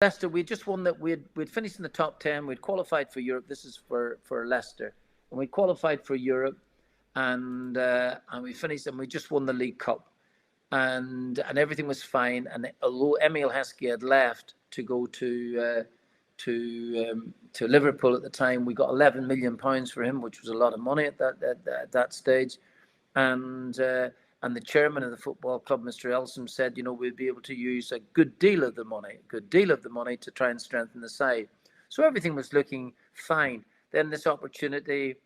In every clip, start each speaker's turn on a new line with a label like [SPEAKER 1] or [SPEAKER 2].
[SPEAKER 1] Leicester, we just won that. We'd finished in the top 10. We'd qualified for Europe. This is for Leicester, and we qualified for Europe, and we finished, and we just won the League Cup, and everything was fine. And although Emil Heskey had left to go to Liverpool at the time, we got £11 million for him, which was a lot of money at that stage, and the chairman of the football club, Mr. Elsom, said, we'd be able to use a good deal of the money to try and strengthen the side. So everything was looking fine. Then this opportunity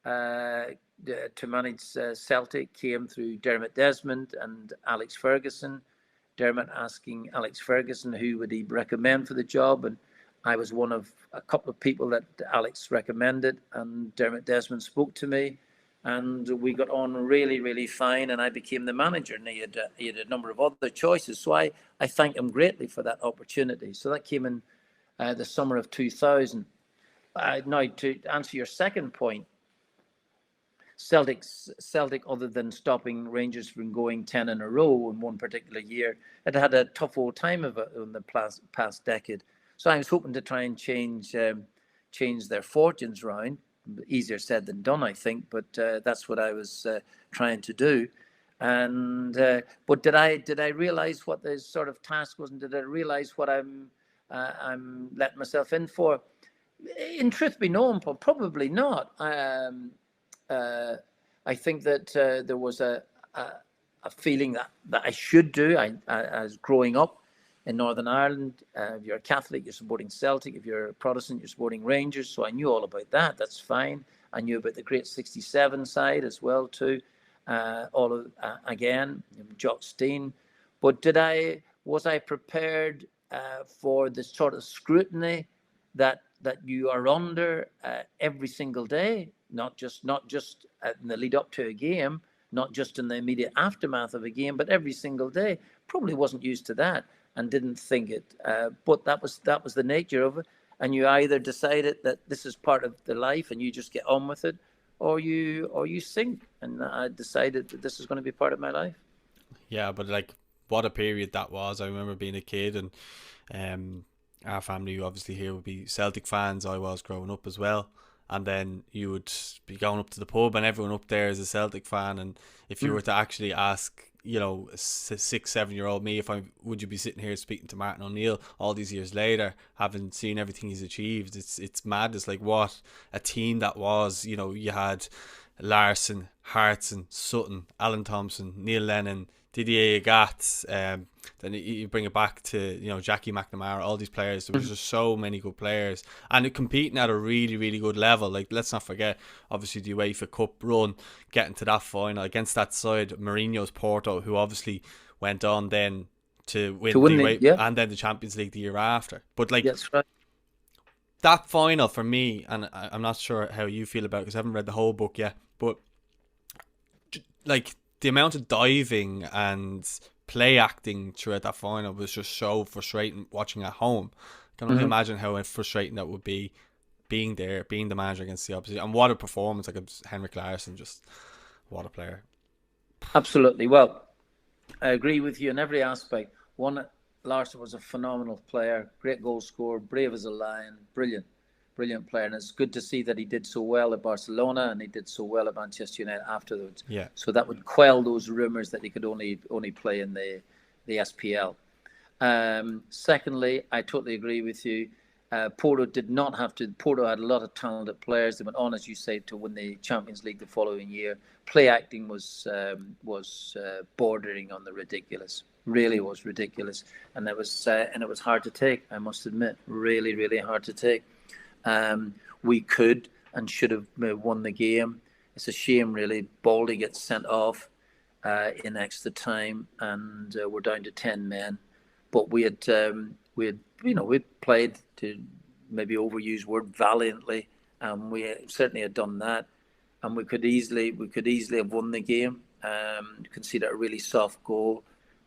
[SPEAKER 1] to manage Celtic came through Dermot Desmond and Alex Ferguson. Dermot asking Alex Ferguson who would he recommend for the job, and I was one of a couple of people that Alex recommended, and Dermot Desmond spoke to me, and we got on really, really fine, and I became the manager, and he had a number of other choices. So I thank him greatly for that opportunity. So that came in the summer of 2000. Now, to answer your second point, Celtic, other than stopping Rangers from going 10 in a row in one particular year, had had a tough old time of it in the past decade. So I was hoping to try and change their fortunes round. Easier said than done, I think, but that's what I was trying to do. And but did I realize what the sort of task was, and did I realize what I'm letting myself in for? In truth be known, probably not. I think that there was a feeling that I should do. I was growing up in Northern Ireland. If you're a Catholic, you're supporting Celtic. If you're a Protestant, you're supporting Rangers. So I knew all about that. That's fine. I knew about the Great 67 side as well too. Again, Jock Stein. But was I prepared for the sort of scrutiny that you are under every single day? Not just in the lead up to a game, not just in the immediate aftermath of a game, but every single day. Probably wasn't used to that and didn't think it. But that was the nature of it. And you either decided that this is part of the life and you just get on with it, or you sink. And I decided that this is going to be part of my life.
[SPEAKER 2] Yeah, but like, what a period that was. I remember being a kid, and our family obviously here would be Celtic fans. I was growing up as well. And then you would be going up to the pub and everyone up there is a Celtic fan. And if you were to actually ask, a 6-7-year-old me, would you be sitting here speaking to Martin O'Neill all these years later, having seen everything he's achieved? It's mad. It's like what a team that was. You had Larsson, Hartson, Sutton, Alan Thompson, Neil Lennon, Didier Agathe, then you bring it back to Jackie McNamara, all these players. There was just so many good players, and competing at a really, really good level. Like, let's not forget, obviously, the UEFA Cup run, getting to that final against that side, Mourinho's Porto, who obviously went on then to win the UEFA, and then the Champions League the year after. But like,
[SPEAKER 1] that's right.
[SPEAKER 2] That final for me, and I'm not sure how you feel about it because I haven't read the whole book yet, but like, the amount of diving and play acting throughout that final was just so frustrating watching at home. I can only imagine how frustrating that would be, being there, being the manager against the opposite. And what a performance, like Henrik Larsson, just what a player. Absolutely.
[SPEAKER 1] Well, I agree with you in every aspect. One, Larsson was a phenomenal player, great goal scorer, brave as a lion, brilliant player. And it's good to see that he did so well at Barcelona and he did so well at Manchester United afterwards.
[SPEAKER 2] Yeah.
[SPEAKER 1] So that would quell those rumours that he could only play in the SPL. Secondly, I totally agree with you. Porto did not have to. Porto had a lot of talented players. They went on, as you say, to win the Champions League the following year. Play acting was bordering on the ridiculous. Really was ridiculous, and it was hard to take. I must admit, really, really hard to take. We could and should have won the game. It's a shame, really. Baldy gets sent off in extra time, and we're down to 10 men. But we had played, to maybe overuse word, valiantly, and we certainly had done that. And we could easily have won the game. Conceded a really soft goal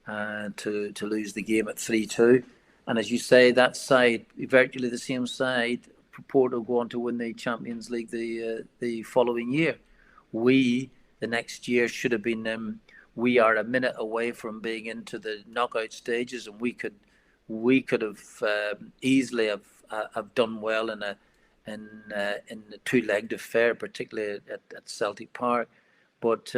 [SPEAKER 1] to lose the game at 3-2. And as you say, that side, virtually the same side, Porto go on to win the Champions League the following year. We, the next year, should have been. We are a minute away from being into the knockout stages, and we could we could have easily have done well in the two-legged affair, particularly at Celtic Park. But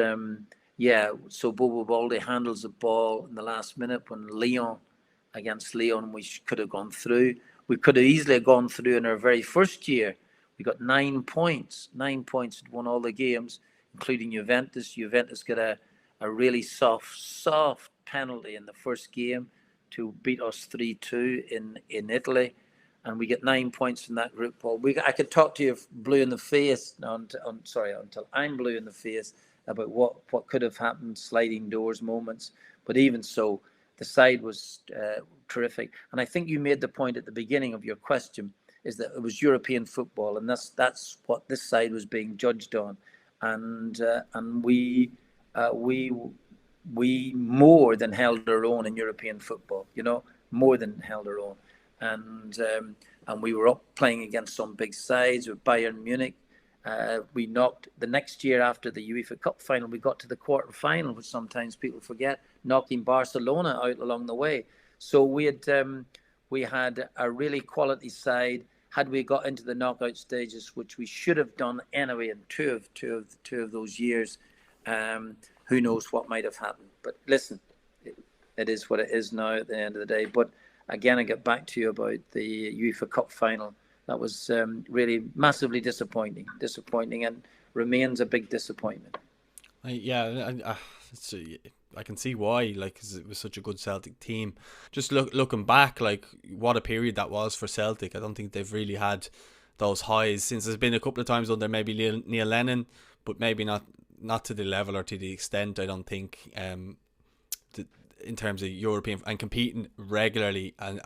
[SPEAKER 1] yeah, so Bobo Baldi handles the ball in the last minute when against Lyon, we could have gone through. We could have easily gone through in our very first year. We got 9 points. 9 points, had won all the games, including Juventus. Juventus got a really soft penalty in the first game to beat us 3-2 in Italy. And we get 9 points in that group, Paul. I could talk to you blue in the face, until I'm blue in the face about what could have happened, sliding doors moments. But even so, the side was terrific. And I think you made the point at the beginning of your question, is that it was European football, and that's what this side was being judged on. And we more than held our own in European football, more than held our own. And we were up playing against some big sides with Bayern Munich. We knocked the next year after the UEFA Cup Final. We got to the quarter final, which sometimes people forget, knocking Barcelona out along the way. So we had a really quality side. Had we got into the knockout stages, which we should have done anyway in two of those years, who knows what might have happened. But listen, it is what it is now at the end of the day. But again, I get back to you about the UEFA Cup Final. That was really massively disappointing, and remains a big disappointment.
[SPEAKER 2] I can see why, because it was such a good Celtic team. Just looking back, what a period that was for Celtic. I don't think they've really had those highs since. There's been a couple of times under maybe Neil Lennon, but maybe not to the level or to the extent, I don't think, in terms of European and competing regularly and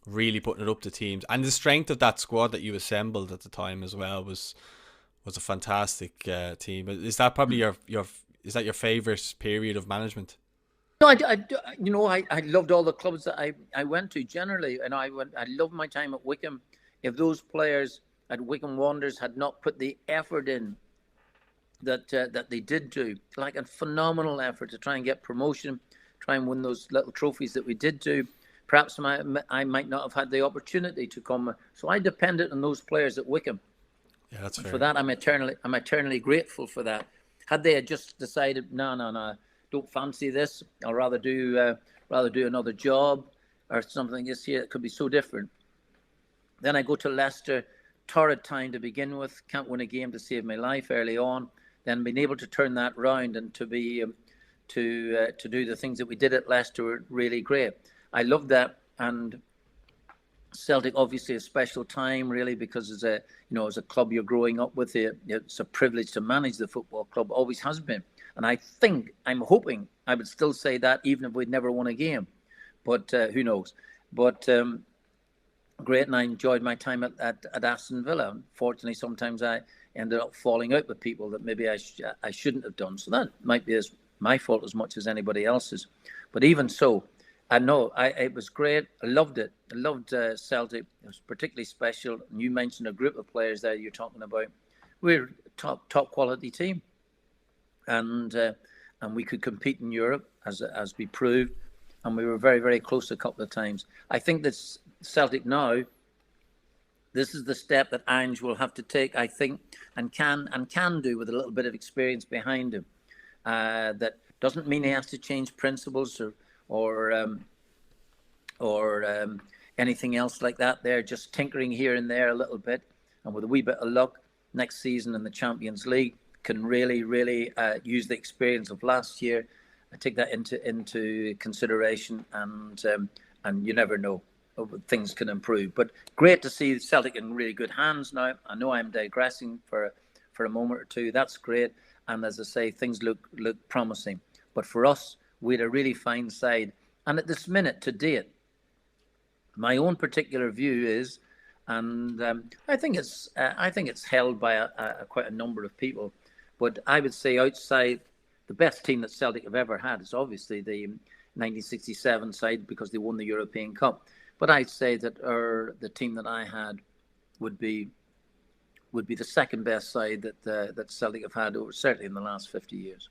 [SPEAKER 2] really putting it up to teams. And the strength of that squad that you assembled at the time as well was a fantastic team. Is that probably your favourite period of management?
[SPEAKER 1] No, I loved all the clubs that I went to generally, and I loved my time at Wycombe. If those players at Wycombe Wanderers had not put the effort in that they did do, like a phenomenal effort to try and get promotion, try and win those little trophies that we did do, perhaps I might not have had the opportunity to come. So I depended on those players at Wycombe.
[SPEAKER 2] Yeah, that's fair.
[SPEAKER 1] For that, I'm eternally grateful for that. Had they just decided, no, don't fancy this, I'll rather do another job or something this year, it could be so different. Then I go to Leicester, torrid time to begin with, can't win a game to save my life early on. Then being able to turn that round and to be to do the things that we did at Leicester were really great. I loved that. And Celtic, obviously a special time, really, because as a club you're growing up with, it's a privilege to manage the football club, always has been. And I'm hoping I would still say that even if we'd never won a game, but who knows? But great, and I enjoyed my time at Aston Villa. Unfortunately, sometimes I ended up falling out with people that maybe I shouldn't have done. So that might be my fault as much as anybody else's. But even so, I know it was great. I loved it. I loved Celtic. It was particularly special. You mentioned a group of players there you're talking about. We're a top quality team, and we could compete in Europe as we proved, and we were very, very close a couple of times. I think that Celtic now, this is the step that Ange will have to take, I think, and can do with a little bit of experience behind him. That doesn't mean he has to change principles or anything else like that. They're just tinkering here and there a little bit, and with a wee bit of luck, next season in the Champions League can really, really use the experience of last year. I take that into consideration, and you never know, things can improve. But great to see Celtic in really good hands now. I know I'm digressing for a moment or two. That's great, and as I say, things look promising. But for us, we had a really fine side, and at this minute to date, my own particular view is, and I think it's held by quite a number of people, but I would say outside the best team that Celtic have ever had is obviously the 1967 side, because they won the European Cup. But I'd say that the team that I had would be the second best side that Celtic have had certainly in the last 50 years.